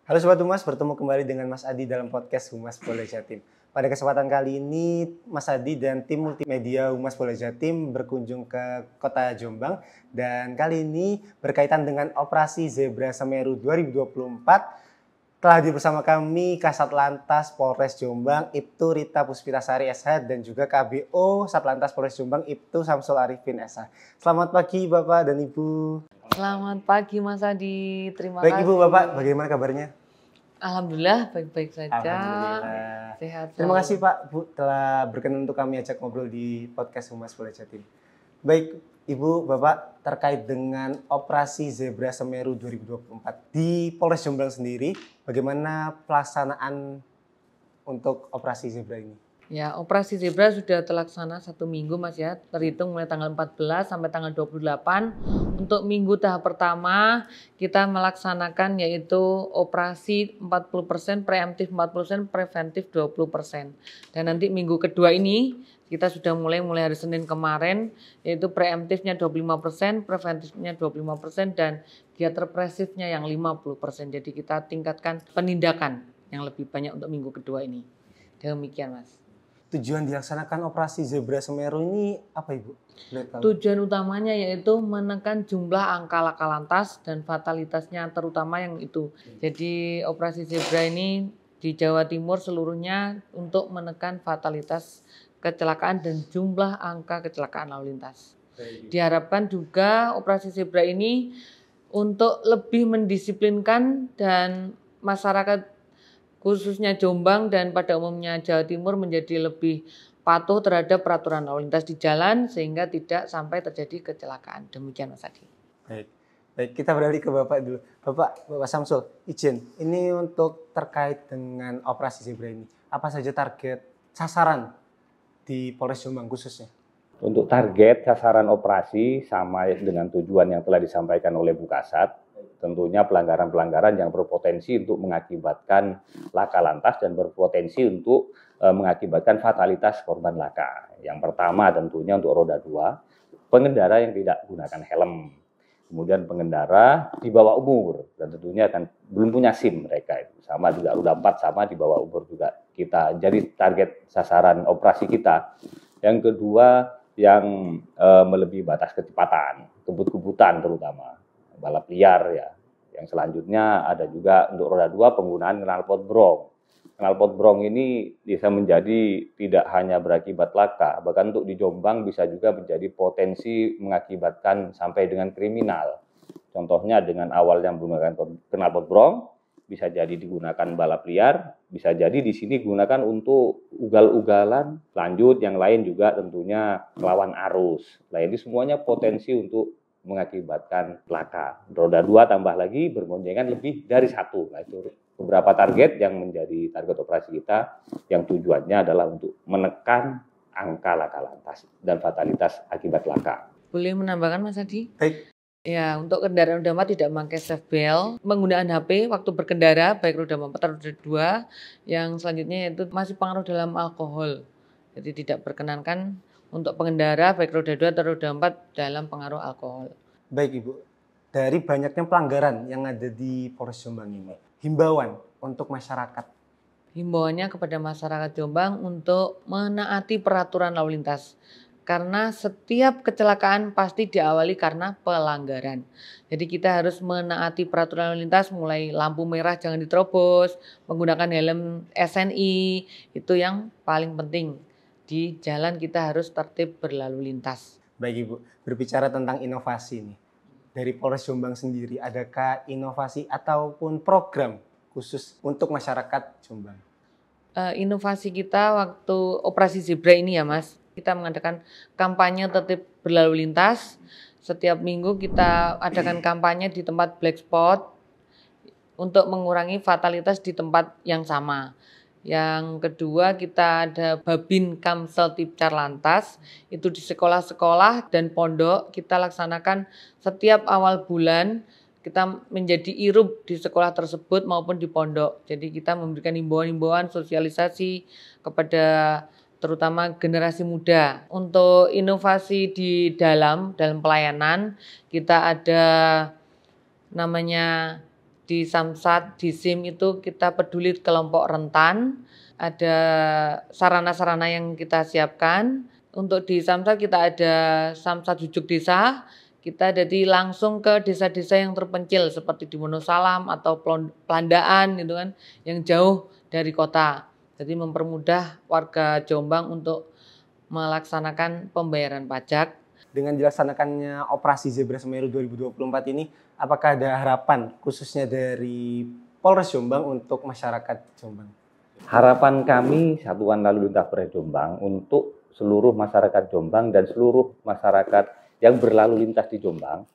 Halo Sobat Humas, bertemu kembali dengan Mas Adi dalam podcast Humas Polda Jatim. Pada kesempatan kali ini, Mas Adi dan tim multimedia Humas Polda Jatim berkunjung ke Kota Jombang. Dan kali ini berkaitan dengan Operasi Zebra Semeru 2024. Telah hadir bersama kami Kasat Lantas Polres Jombang, Ibtu Rita Puspitasari SH, dan juga KBO Satlantas Polres Jombang, Ibtu Samsul Arifin SH. Selamat pagi Bapak dan Ibu. Selamat pagi Mas Adi, terima Baik kasih. Ibu, Bapak, bagaimana kabarnya? Alhamdulillah baik-baik saja. Alhamdulillah. Sehat. Terima kasih Pak Bu telah berkenan untuk kami ajak ngobrol di podcast Humas Polda Jatim. Baik Ibu, Bapak, terkait dengan Operasi Zebra Semeru 2024 di Polres Jombang sendiri, bagaimana pelaksanaan untuk Operasi Zebra ini? Ya, Operasi Zebra sudah terlaksana 1 minggu Mas ya, terhitung mulai tanggal 14 sampai tanggal 28. Untuk minggu tahap pertama kita melaksanakan yaitu operasi 40%, preemptif 40%, preventif 20%. Dan nanti minggu kedua ini kita sudah mulai hari Senin kemarin yaitu preemptifnya 25%, preventifnya 25% dan giat represifnya yang 50%. Jadi kita tingkatkan penindakan yang lebih banyak untuk minggu kedua ini. Demikian Mas. Tujuan dilaksanakan Operasi Zebra Semeru ini apa Ibu? Tujuan utamanya yaitu menekan jumlah angka laka lantas dan fatalitasnya terutama yang itu. Jadi Operasi Zebra ini di Jawa Timur seluruhnya untuk menekan fatalitas kecelakaan dan jumlah angka kecelakaan lalu lintas. Diharapkan juga Operasi Zebra ini untuk lebih mendisiplinkan dan masyarakat khususnya Jombang dan pada umumnya Jawa Timur menjadi lebih patuh terhadap peraturan lalu lintas di jalan sehingga tidak sampai terjadi kecelakaan. Demikian Mas Adi. Baik, kita beralih ke Bapak dulu. Bapak Samsul, izin. Ini untuk terkait dengan Operasi Zebra ini. Apa saja target sasaran di Polres Jombang khususnya? Untuk target sasaran operasi sama dengan tujuan yang telah disampaikan oleh Bu Kasat, tentunya pelanggaran-pelanggaran yang berpotensi untuk mengakibatkan laka lantas dan berpotensi untuk mengakibatkan fatalitas korban laka. Yang pertama tentunya untuk roda 2, pengendara yang tidak gunakan helm. Kemudian pengendara di bawah umur dan tentunya akan belum punya SIM mereka itu. Sama juga roda 4 sama di bawah umur juga kita jadi target sasaran operasi kita. Yang kedua yang melebihi batas kecepatan, kebut-kebutan terutama, balap liar ya. Yang selanjutnya ada juga untuk roda 2 penggunaan knalpot brong. Knalpot brong ini bisa menjadi tidak hanya berakibat laka, bahkan untuk di Jombang bisa juga menjadi potensi mengakibatkan sampai dengan kriminal. Contohnya dengan awal yang menggunakan knalpot brong, bisa jadi digunakan balap liar, bisa jadi di sini gunakan untuk ugal-ugalan, lanjut yang lain juga tentunya melawan arus. Nah ini semuanya potensi untuk mengakibatkan laka. Roda 2 tambah lagi berboncengan lebih dari 1. Nah itu beberapa target yang menjadi target operasi kita yang tujuannya adalah untuk menekan angka laka lantas dan fatalitas akibat laka. Boleh menambahkan Mas Adi? Baik. Ya, untuk kendaraan roda 4 tidak memakai seatbelt, menggunakan HP waktu berkendara baik roda 4 atau roda 2, yang selanjutnya yaitu masih pengaruh dalam alkohol. Jadi tidak berkenankan untuk pengendara baik roda 2 atau roda 4 dalam pengaruh alkohol. Baik Ibu, dari banyaknya pelanggaran yang ada di Polres Jombang ini, himbauan untuk masyarakat. Himbauannya kepada masyarakat Jombang untuk menaati peraturan lalu lintas. Karena setiap kecelakaan pasti diawali karena pelanggaran. Jadi kita harus menaati peraturan lalu lintas mulai lampu merah jangan diterobos, menggunakan helm SNI, itu yang paling penting. Di jalan kita harus tertib berlalu lintas. Baik Ibu, berbicara tentang inovasi nih. Dari Polres Jombang sendiri, adakah inovasi ataupun program khusus untuk masyarakat Jombang? Inovasi kita waktu Operasi Zebra ini ya Mas, kita mengadakan kampanye tertib berlalu lintas. Setiap minggu kita adakan kampanye di tempat black spot untuk mengurangi fatalitas di tempat yang sama. Yang kedua kita ada Babin Kamsel Tipcar Lantas, itu di sekolah-sekolah dan pondok kita laksanakan setiap awal bulan. Kita menjadi irup di sekolah tersebut maupun di pondok. Jadi kita memberikan himbauan-himbauan sosialisasi kepada terutama generasi muda. Untuk inovasi di dalam pelayanan kita ada namanya Di Samsat, di SIM itu kita peduli kelompok rentan, ada sarana-sarana yang kita siapkan. Untuk di Samsat kita ada Samsat Jujuk Desa, kita jadi langsung ke desa-desa yang terpencil seperti di Wonosalam atau Pelandaan gitu kan, yang jauh dari kota. Jadi mempermudah warga Jombang untuk melaksanakan pembayaran pajak. Dengan dilaksanakannya operasi Zebra Semeru 2024 ini, apakah ada harapan khususnya dari Polres Jombang untuk masyarakat Jombang? Harapan kami Satuan Lalu Lintas Polres Jombang untuk seluruh masyarakat Jombang dan seluruh masyarakat yang berlalu lintas di Jombang,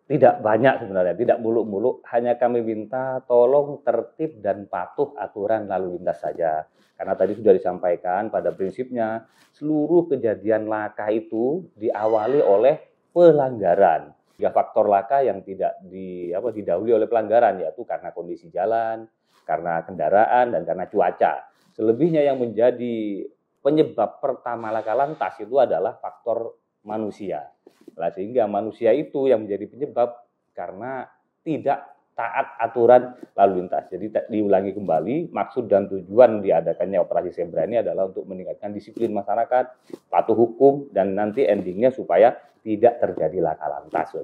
tidak banyak sebenarnya, tidak muluk-muluk, hanya kami minta tolong tertib dan patuh aturan lalu lintas saja. Karena tadi sudah disampaikan pada prinsipnya seluruh kejadian laka itu diawali oleh pelanggaran. 3 faktor laka yang tidak didahului oleh pelanggaran, yaitu karena kondisi jalan, karena kendaraan, dan karena cuaca. Selebihnya yang menjadi penyebab pertama laka lantas itu adalah faktor manusia. Nah, sehingga manusia itu yang menjadi penyebab karena tidak taat aturan lalu lintas. Jadi diulangi kembali, maksud dan tujuan diadakannya operasi Zebra ini adalah untuk meningkatkan disiplin masyarakat, patuh hukum, dan nanti endingnya supaya tidak terjadi laka lantas.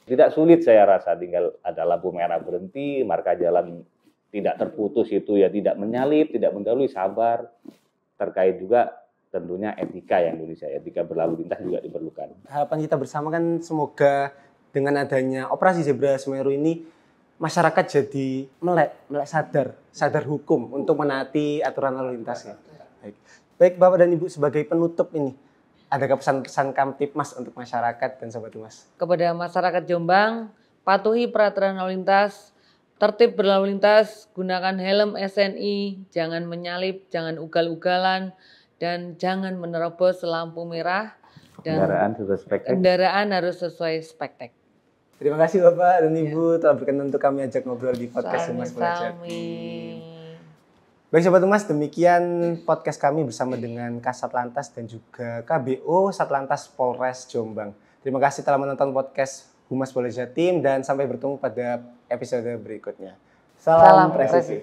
Tidak sulit saya rasa, tinggal ada lampu merah berhenti, marka jalan tidak terputus itu ya tidak menyalip, tidak mendahului, sabar. Terkait juga tentunya etika yang Indonesia, etika berlalu lintas juga diperlukan. Harapan kita bersama kan semoga dengan adanya operasi Zebra Semeru ini masyarakat jadi melek sadar hukum untuk menaati aturan lalu lintasnya. Baik Bapak dan Ibu, sebagai penutup ini, adakah pesan-pesan Kamtibmas untuk masyarakat dan Sobat Humas? Kepada masyarakat Jombang, patuhi peraturan lalu lintas, tertib berlalu lintas, gunakan helm SNI, jangan menyalip, jangan ugal-ugalan, dan jangan menerobos lampu merah. Dan kendaraan harus sesuai spektek. Terima kasih Bapak dan Ibu telah berkenan untuk kami ajak ngobrol di podcast Humas Polres Jatim. Baik Sobat Humas, demikian podcast kami bersama dengan Kasat Lantas dan juga KBO Satlantas Polres Jombang. Terima kasih telah menonton podcast Humas Polres Jatim dan sampai bertemu pada episode berikutnya. Salam presisi.